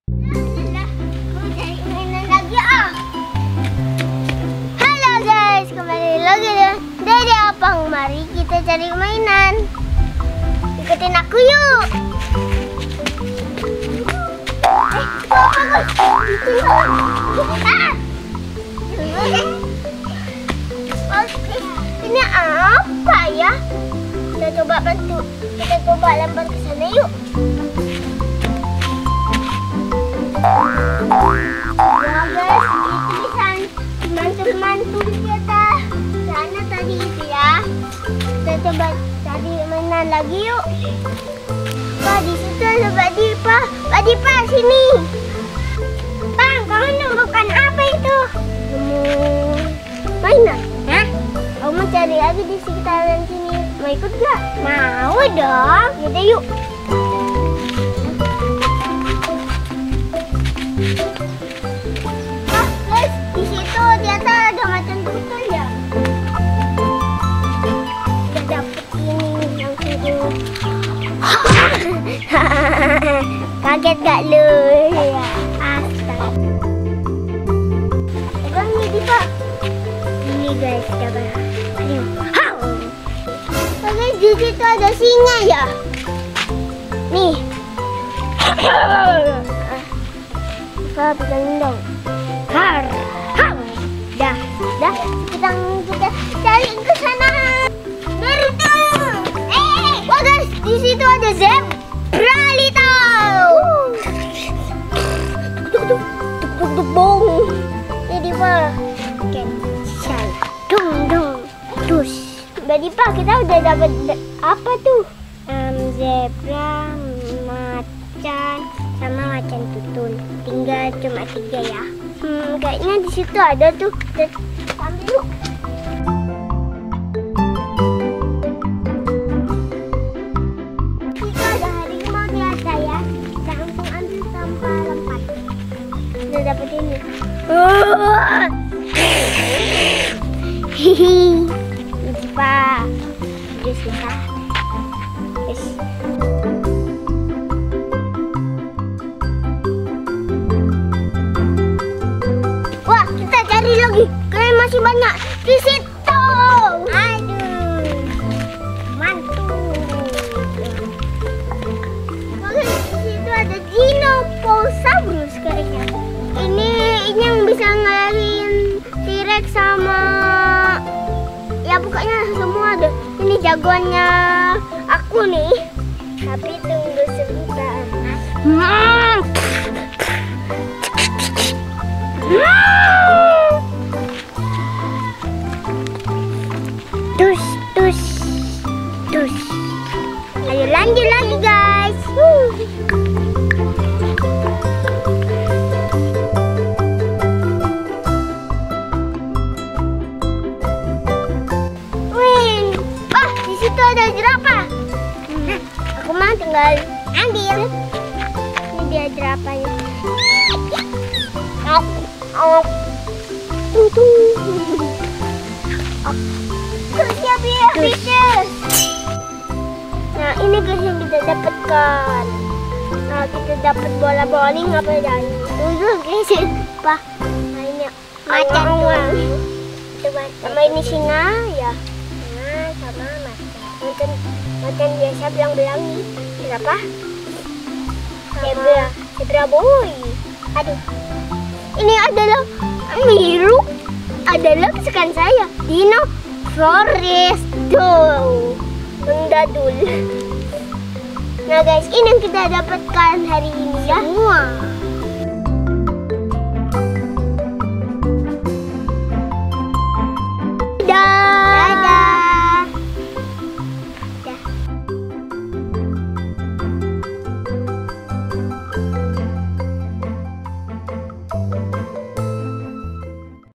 Halo guys, kembali lagi dengan Dede Apang. Mari kita cari mainan. Ikutin aku yuk. Ini apa ya? Kita coba bantu. Kita coba lempar ke sana yuk. Ya guys, itu bisa mantul-mantul kita. Sana tadi itu ya. Kita coba cari mainan lagi yuk. Pak, di situ ada Pak Dipa. Pak Dipa, sini. Bang, kamu nemukan apa itu? Mainan? Hah? Kamu cari lagi di sekitaran sini. Mau ikut gak? Mau dong. Yaudah yuk. Ah, guys, di situ ternyata ada macan tutul ya. Kita dapet ini yang seru. Kaget gak lu? Ya, astaga. Bang, ini Pak. Ini guys, dapat. Aduh. Guys, di situ ada singa ya. Nih. Pak, pegangin dong. Har. Dah. Kita cari ke sana. Naruto. Wah guys, di situ ada zebra little. Tuk bong. Jadi Pak. Kencang. Dung. Terus. Jadi Pak, kita udah dapat apa tuh? Zebra, macan, sama macan tutul. Tinggal cuma 3 ya. Kayaknya di situ ada tuh. Ambil yuk. Kita ada harimau ternyata ya. Kita langsung ambil tanpa lompat. Udah dapet ini. Hihi. Ini Pak. Terus kita. Wah, kita cari lagi. Karena masih banyak di situ. Aduh, mantul. Oke, di situ ada Dinosaurus kayaknya. Ini yang bisa ngalahin T-Rex sama ya pokoknya semua ada. Ini jagoannya aku nih. Tapi tunggu sebentar. Tus. Ayo lanjut lagi guys. Di situ ada jerapah. Aku mah tinggal ambil. Ini dia jerapahnya. Nah, ini guys yang kita dapatkan. Nah, kita dapat bola bowling apa dan dulu guys, Pak. Mainnya macan tuh. Coba sama ini singa ya. Nah, sama macan biasa belang-belang nih. Berapa? Zebra boy. Aduh. Ini adalah Miru. Adalah kesukaan saya. Dinosaurus tuh. Mendadul. Nah guys, ini yang kita dapatkan hari ini ya. Semua.